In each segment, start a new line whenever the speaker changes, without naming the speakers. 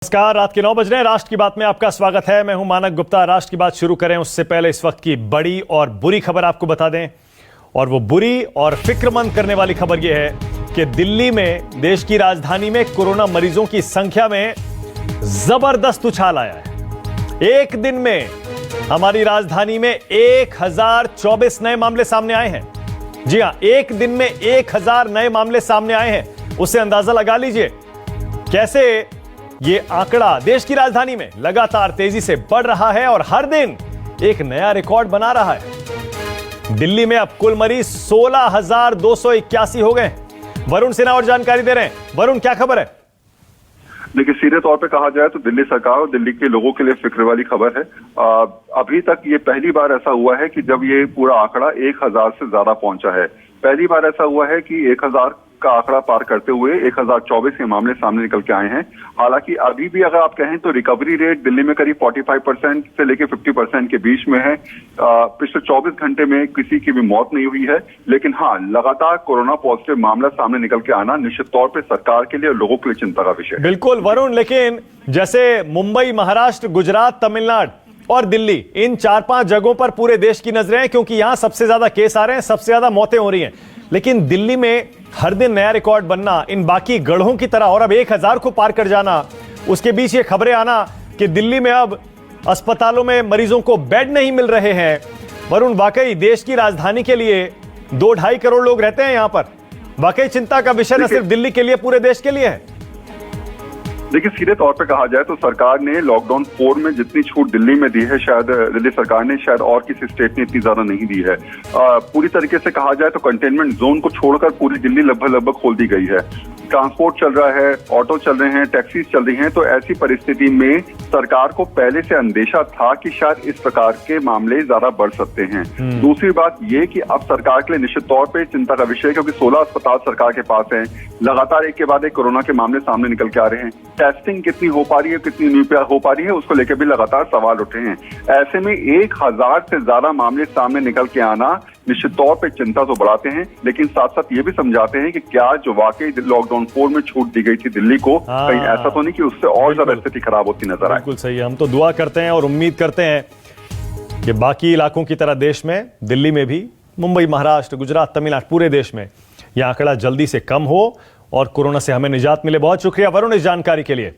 नमस्कार, रात के 9 बज रहे हैं। राष्ट्र की बात में आपका स्वागत है। मैं हूं मानक गुप्ता। राष्ट्र की बात शुरू करें उससे पहले इस वक्त की बड़ी और बुरी खबर आपको बता दें। और वो बुरी और फिक्रमंद करने वाली खबर यह है कि दिल्ली में, देश की राजधानी में कोरोना मरीजों की संख्या में जबरदस्त उछाल आया है। एक दिन में हमारी राजधानी में 1024 नए मामले सामने आए हैं। जी हां, एक दिन में 1000 नए मामले सामने आए हैं। उससे अंदाजा लगा लीजिए कैसे ये आंकड़ा देश की राजधानी में लगातार तेजी से बढ़ रहा है और हर दिन एक नया रिकॉर्ड बना रहा है। दिल्ली में अब कुल मरीज 16,281 हो गए। वरुण सिन्हा और जानकारी दे रहे हैं। वरुण, क्या खबर है?
देखिए, सीधे तौर पे कहा जाए तो दिल्ली सरकार और दिल्ली के लोगों के लिए फिक्र वाली खबर है। अभी तक ये पहली बार ऐसा हुआ है कि जब ये पूरा आंकड़ा 1000 से ज्यादा पहुंचा है। पहली बार ऐसा हुआ है कि 1000 का आंकड़ा पार करते हुए 1024 के मामले सामने निकल के आए हैं। हालांकि अभी भी अगर आप कहें तो रिकवरी रेट दिल्ली में करीब 45% से लेकर 50% के बीच में है। पिछले 24 घंटे में किसी की भी मौत नहीं हुई है। लेकिन हाँ, लगातार कोरोना पॉजिटिव मामला सामने निकल के आना निश्चित तौर पर सरकार के लिए और लोगों के लिए चिंता का विषय है।
बिल्कुल वरुण, लेकिन जैसे मुंबई, महाराष्ट्र, गुजरात, तमिलनाडु और दिल्ली, इन 4-5 जगहों पर पूरे देश की नजरें हैं क्योंकि यहां सबसे ज्यादा केस आ रहे हैं, सबसे ज्यादा मौतें हो रही हैं। लेकिन दिल्ली में हर दिन नया रिकॉर्ड बनना, इन बाकी गढ़ों की तरह और अब 1000 को पार कर जाना, उसके बीच ये खबरें आना कि दिल्ली में अब अस्पतालों में मरीजों को बेड नहीं मिल रहे हैं। वरुण, वाकई देश की राजधानी के लिए 2-2.5 करोड़ लोग रहते हैं यहां पर। वाकई चिंता का विषय न सिर्फ दिल्ली के लिए, पूरे देश के लिए है।
देखिए, सीधे तौर पे कहा जाए तो सरकार ने लॉकडाउन 4 में जितनी छूट दिल्ली में दी है, शायद दिल्ली सरकार ने शायद और किसी स्टेट ने इतनी ज्यादा नहीं दी है। पूरी तरीके से कहा जाए तो कंटेनमेंट जोन को छोड़कर पूरी दिल्ली लगभग खोल दी गई है। ट्रांसपोर्ट चल रहा है, ऑटो चल रहे हैं, टैक्सीज चल रही हैं। तो ऐसी परिस्थिति में सरकार को पहले से अंदेशा था कि शायद इस प्रकार के मामले ज्यादा बढ़ सकते हैं। दूसरी बात ये कि अब सरकार के लिए निश्चित तौर पे चिंता का विषय है क्योंकि 16 अस्पताल सरकार के पास हैं। लगातार एक के बाद एक कोरोना के मामले सामने निकल के आ रहे हैं। टेस्टिंग कितनी हो पा रही है, कितनी नहीं हो पा रही है, उसको लेकर भी लगातार सवाल उठे हैं। ऐसे में 1000 से ज्यादा मामले सामने निकल के आना निश्चित तौर पे चिंता तो बढ़ाते हैं, लेकिन साथ साथ ये भी समझाते हैं कि क्या जो वाकई लॉकडाउन 4 में छूट दी गई थी दिल्ली को, कहीं ऐसा तो नहीं कि उससे और ज्यादा स्थिति खराब होती नजर आए।
बिल्कुल सही है। हम तो दुआ करते हैं और उम्मीद करते हैं कि बाकी इलाकों की तरह देश में, दिल्ली में भी, मुंबई, महाराष्ट्र, गुजरात, तमिलनाडु, पूरे देश में यह आंकड़ा जल्दी से कम हो और कोरोना से हमें निजात मिले। बहुत शुक्रिया वरुण इस जानकारी के लिए।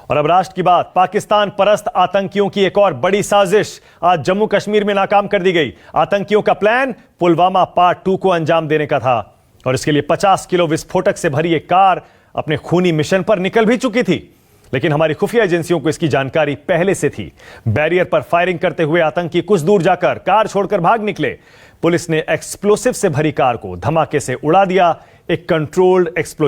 और अब राष्ट्र की बात, पाकिस्तान परस्त आतंकियों की एक और बड़ी साजिश आज जम्मू कश्मीर में नाकाम कर दी गई। आतंकियों का प्लान पुलवामा पार्ट 2 को अंजाम देने का था और इसके लिए 50 किलो विस्फोटक से भरी एक कार अपने खूनी मिशन पर निकल भी चुकी थी। लेकिन हमारी खुफिया एजेंसियों को इसकी जानकारी पहले से थी। बैरियर पर फायरिंग करते हुए आतंकी कुछ दूर जाकर कार छोड़कर भाग निकले। पुलिस ने एक्सप्लोसिव से भरी कार को धमाके से उड़ा दिया। एक कंट्रोल्ड एक्सप्लोजन